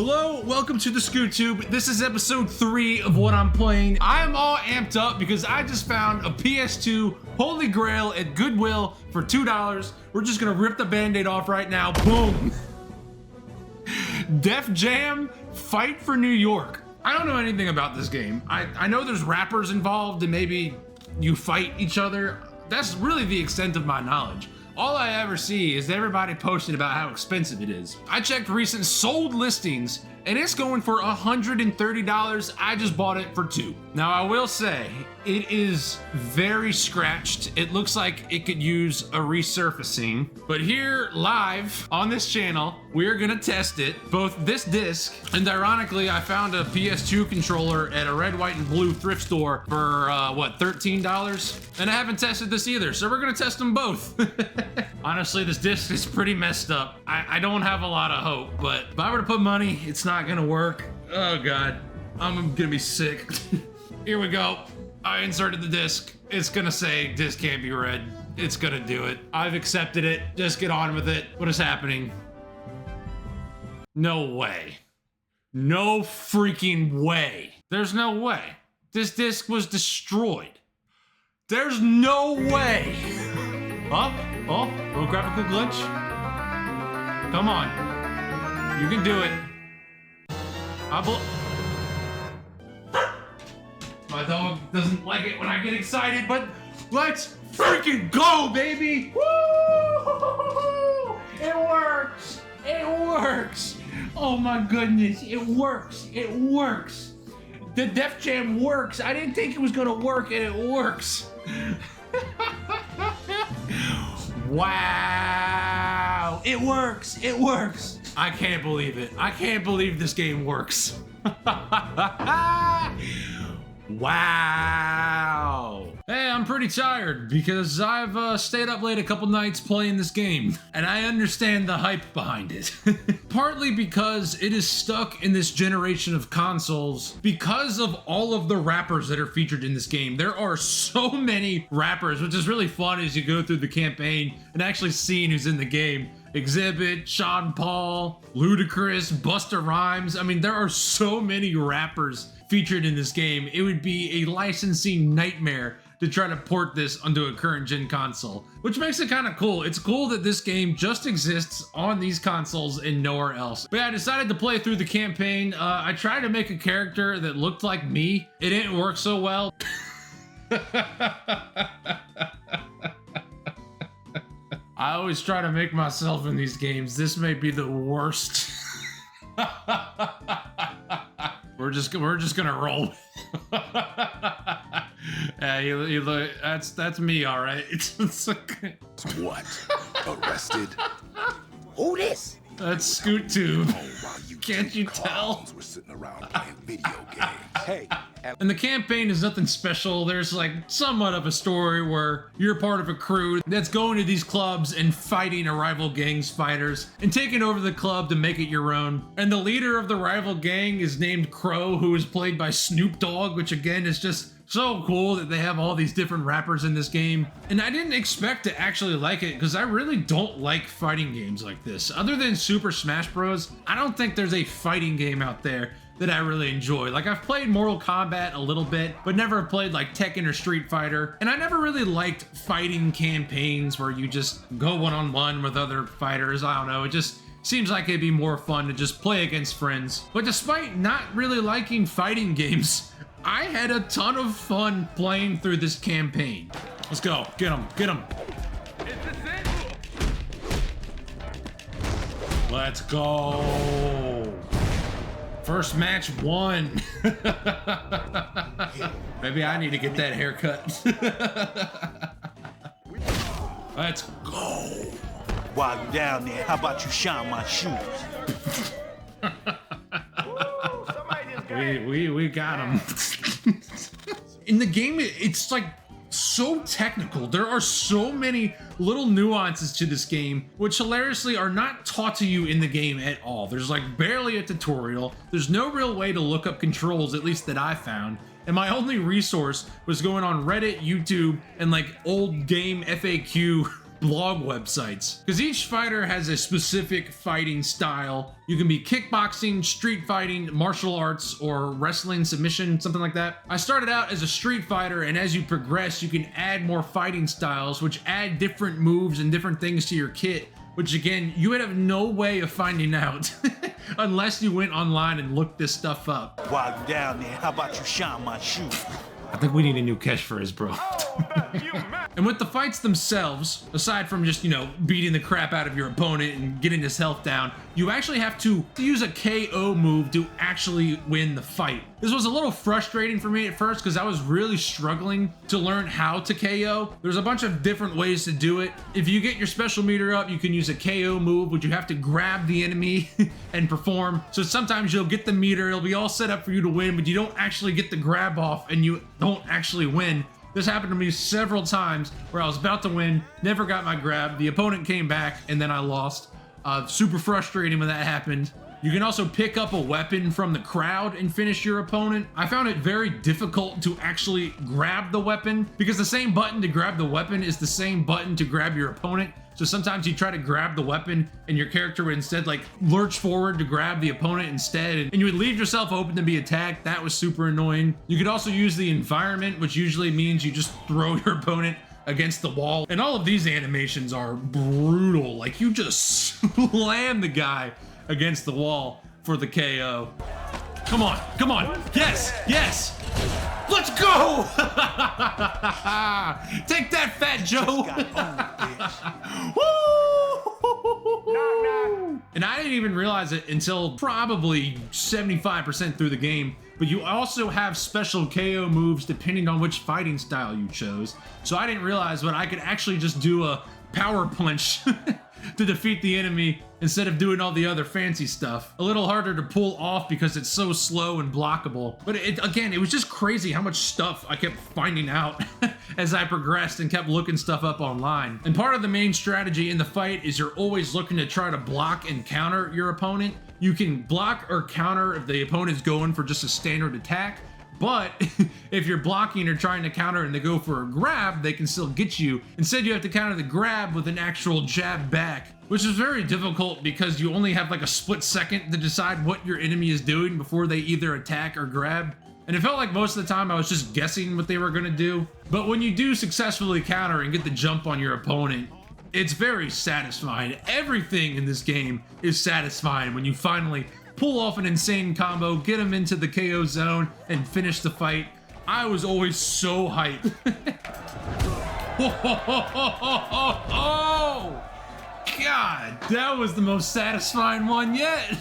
Hello, welcome to the ScootTube. This is episode 3 of what I'm playing. I am all amped up because I just found a PS2 Holy Grail at Goodwill for $2. We're just gonna rip the band-aid off right now. Boom. Def Jam Fight for New York. I don't know anything about this game. I know there's rappers involved and maybe you fight each other. That's really the extent of my knowledge. All I ever see is everybody posting about how expensive it is. I checked recent sold listings and it's going for $130. I just bought it for $2. Now I will say, it is very scratched. It looks like it could use a resurfacing. But here, live on this channel, we're gonna test it, both this disc, and ironically, I found a PS2 controller at a red, white, and blue thrift store for, what, $13? And I haven't tested this either, so we're gonna test them both. Honestly, this disc is pretty messed up. I don't have a lot of hope, but if I were to put money, it's not gonna work. Oh God, I'm gonna be sick. Here we go. I inserted the disc. It's gonna say disc can't be read. It's gonna do it. I've accepted it. Just get on with it. What is happening? No way. No freaking way. There's no way. This disc was destroyed. There's no way. Oh, little graphical glitch. Come on. You can do it. My dog doesn't like it when I get excited, but let's freaking go, baby! Woo! It works! It works! Oh my goodness, it works! It works! The Def Jam works! I didn't think it was gonna work, and it works! Wow! It works! It works! I can't believe it. I can't believe this game works. Wow. Hey, I'm pretty tired because I've stayed up late a couple nights playing this game, and I understand the hype behind it. Partly because it is stuck in this generation of consoles because of all of the rappers that are featured in this game. There are so many rappers, which is really fun as you go through the campaign and actually seeing who's in the game. Exhibit, Sean Paul, Ludacris, Busta Rhymes. I mean, there are so many rappers featured in this game. It would be a licensing nightmare to try to port this onto a current gen console, which makes it kind of cool. It's cool that this game just exists on these consoles and nowhere else. But yeah, I decided to play through the campaign. I tried to make a character that looked like me. It didn't work so well. I always try to make myself in these games. This may be the worst. We're just gonna roll. Yeah, you look. That's me, all right. It's okay. What? Arrested? Who this? That's ScootTube. Can't you tell? We're sitting around playing video games. Hey. And the campaign is nothing special. There's like somewhat of a story where you're part of a crew that's going to these clubs and fighting a rival gang's fighters and taking over the club to make it your own. And the leader of the rival gang is named Crow, who is played by Snoop Dogg, which again is just so cool that they have all these different rappers in this game. And I didn't expect to actually like it because I really don't like fighting games like this. Other than Super Smash Bros., I don't think there's a fighting game out there that I really enjoy. Like, I've played Mortal Kombat a little bit, but never played like Tekken or Street Fighter. And I never really liked fighting campaigns where you just go one-on-one with other fighters. I don't know, it just seems like it'd be more fun to just play against friends. But despite not really liking fighting games, I had a ton of fun playing through this campaign. Let's go, get him, get him. Let's go. First match won. Maybe I need to get that haircut. Let's go. While you're down there, how about you shine my shoes? we got him. In the game, it's like so technical. There are so many little nuances to this game, which hilariously are not taught to you in the game at all. There's like barely a tutorial. There's no real way to look up controls, at least that I found. And my only resource was going on Reddit, YouTube, and like old game FAQ blog websites, because each fighter has a specific fighting style. You can be kickboxing, street fighting, martial arts, or wrestling submission, something like that. I started out as a street fighter, and as you progress, you can add more fighting styles, which add different moves and different things to your kit, which again, you would have no way of finding out unless you went online and looked this stuff up. While you down there, how about you shine my shoe? I think we need a new catchphrase, bro. And with the fights themselves, aside from just, you know, beating the crap out of your opponent and getting his health down, you actually have to use a KO move to actually win the fight. This was a little frustrating for me at first because I was really struggling to learn how to KO. There's a bunch of different ways to do it. If you get your special meter up, you can use a KO move, which you have to grab the enemy and perform. So sometimes you'll get the meter, it'll be all set up for you to win, but you don't actually get the grab off and you don't actually win. This happened to me several times where I was about to win, never got my grab, the opponent came back, and then I lost. Super frustrating when that happened. You can also pick up a weapon from the crowd and finish your opponent. I found it very difficult to actually grab the weapon because the same button to grab the weapon is the same button to grab your opponent. So sometimes you try to grab the weapon and your character would instead like lurch forward to grab the opponent instead, and you would leave yourself open to be attacked. That was super annoying. You could also use the environment, which usually means you just throw your opponent against the wall. And all of these animations are brutal. Like you just slam the guy against the wall for the KO. Come on, come on. Yes, yes. Let's go! Take that, Fat Joe! Woo! And I didn't even realize it until probably 75% through the game, but you also have special KO moves depending on which fighting style you chose. So I didn't realize, but I could actually just do a power punch to defeat the enemy instead of doing all the other fancy stuff. A little harder to pull off because it's so slow and blockable. But again, it was just crazy how much stuff I kept finding out as I progressed and kept looking stuff up online. And part of the main strategy in the fight is you're always looking to try to block and counter your opponent. You can block or counter if the opponent's going for just a standard attack, but if you're blocking or trying to counter and they go for a grab, they can still get you. Instead, you have to counter the grab with an actual jab back, which is very difficult because you only have like a split second to decide what your enemy is doing before they either attack or grab. And it felt like most of the time I was just guessing what they were gonna do. But when you do successfully counter and get the jump on your opponent, it's very satisfying. Everything in this game is satisfying when you finally pull off an insane combo, get him into the KO zone, and finish the fight. I was always so hyped. Oh, God, that was the most satisfying one yet.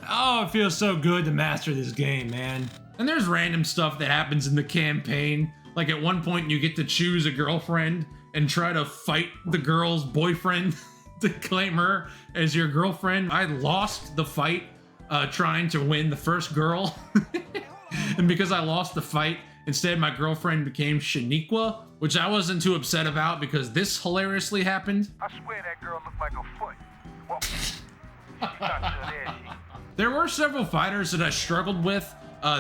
Oh, it feels so good to master this game, man. And there's random stuff that happens in the campaign. Like at one point you get to choose a girlfriend and try to fight the girl's boyfriend to claim her as your girlfriend. I lost the fight trying to win the first girl. And because I lost the fight, instead my girlfriend became Shaniqua, which I wasn't too upset about because this hilariously happened. I swear that girl looked like a foot. Well, she's not still there, she. There were several fighters that I struggled with.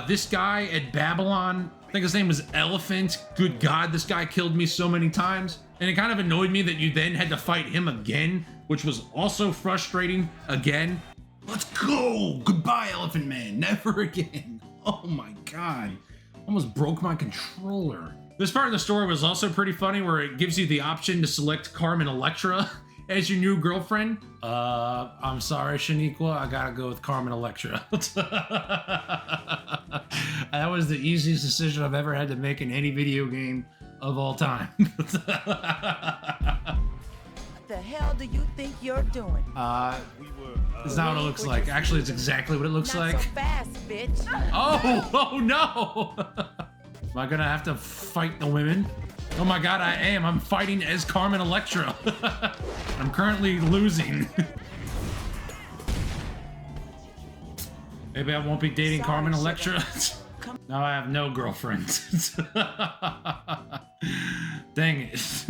This guy at Babylon, I think his name was Elephant. Good God, this guy killed me so many times. And it kind of annoyed me that you then had to fight him again, which was also frustrating again. Let's go! Goodbye, Elephant Man. Never again. Oh my God. Almost broke my controller. This part of the story was also pretty funny where it gives you the option to select Carmen Electra as your new girlfriend. I'm sorry, Shaniqua. I gotta go with Carmen Electra. That was the easiest decision I've ever had to make in any video game of all time. What the hell do you think you're doing? It's not what it looks like. Actually, it's exactly what it looks Not like. so fast, bitch. Oh no! Am I gonna have to fight the women? Oh my God, I am. I'm fighting as Carmen Electra. I'm currently losing. Maybe I won't be dating Sorry, Carmen sugar. Electra. Now I have no girlfriend. Dang it.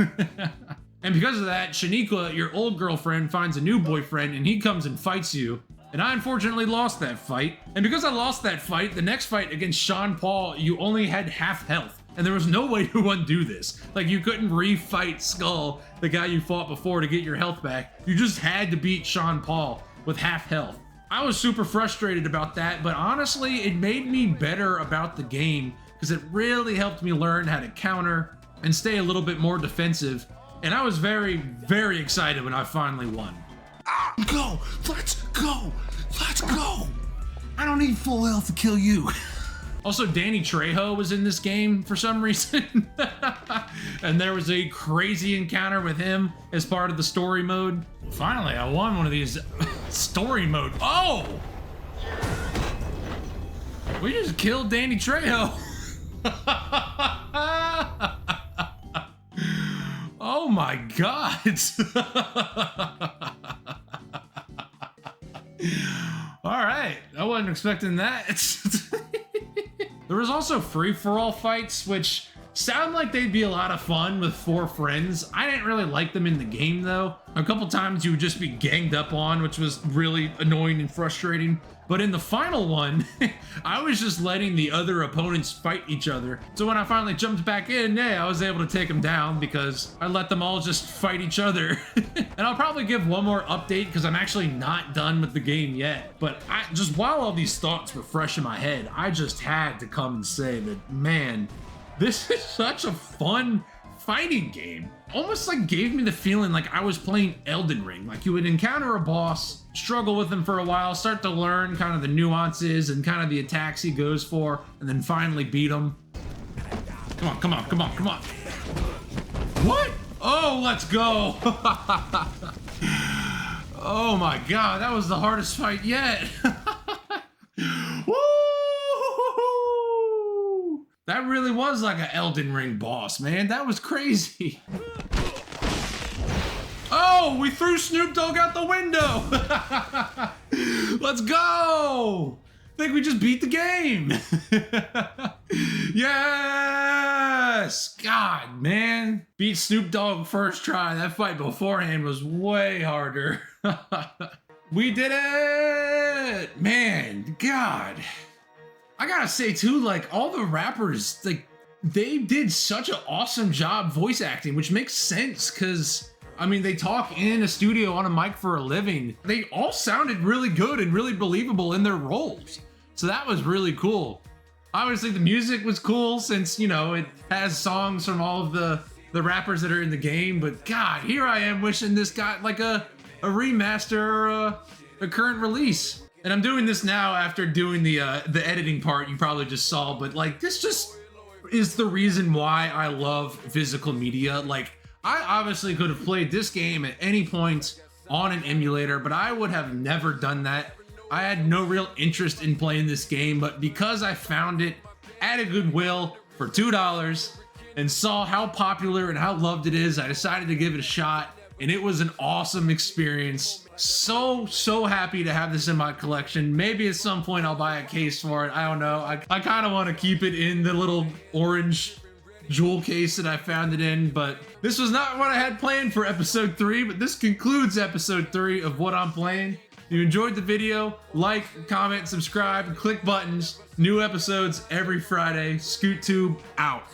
And because of that, Shaniqua, your old girlfriend, finds a new boyfriend and he comes and fights you. And I unfortunately lost that fight. And because I lost that fight, the next fight against Sean Paul, you only had half health. And there was no way to undo this. Like, you couldn't refight Skull, the guy you fought before, to get your health back. You just had to beat Sean Paul with half health. I was super frustrated about that, but honestly, it made me better about the game because it really helped me learn how to counter and stay a little bit more defensive. And I was very, very excited when I finally won. Go! Let's go! Let's go! I don't need full health to kill you. Also, Danny Trejo was in this game for some reason. And there was a crazy encounter with him as part of the story mode. Finally, I won one of these story mode. Oh! We just killed Danny Trejo. Oh my God. All right, I wasn't expecting that. There was also free-for-all fights, which sound like they'd be a lot of fun with 4 friends. I didn't really like them in the game though. A couple times you would just be ganged up on, which was really annoying and frustrating. But in the final one, I was just letting the other opponents fight each other. So when I finally jumped back in, yeah, I was able to take them down because I let them all just fight each other. And I'll probably give one more update because I'm actually not done with the game yet. But just while all these thoughts were fresh in my head, I just had to come and say that, man, this is such a fun fighting game. Almost like gave me the feeling like I was playing Elden Ring. Like you would encounter a boss, struggle with him for a while, start to learn kind of the nuances and kind of the attacks he goes for, and then finally beat him. Come on, come on, come on, come on. What? Oh, let's go. Oh my God, that was the hardest fight yet. Woo! That really was like an Elden Ring boss, man. That was crazy. Oh, we threw Snoop Dogg out the window. Let's go. I think we just beat the game. Yes. God, man. Beat Snoop Dogg first try. That fight beforehand was way harder. We did it. Man, God. I gotta say too, like all the rappers, like they did such an awesome job voice acting, which makes sense because I mean, they talk in a studio on a mic for a living. They all sounded really good and really believable in their roles. So that was really cool. Obviously the music was cool since, you know, it has songs from all of the rappers that are in the game, but God, here I am wishing this got like a remaster or a current release. And I'm doing this now after doing the editing part you probably just saw, but like this just is the reason why I love physical media. Like I obviously could have played this game at any point on an emulator, but I would have never done that. I had no real interest in playing this game, but because I found it at a Goodwill for $2 and saw how popular and how loved it is, I decided to give it a shot, and it was an awesome experience. So happy to have this in my collection. Maybe at some point I'll buy a case for it. I don't know. I kind of want to keep it in the little orange jewel case that I found it in, but this was not what I had planned for episode 3, but this concludes episode 3 of what I'm playing. If you enjoyed the video, like, comment, subscribe, and click buttons. New episodes every Friday. ScootTube out.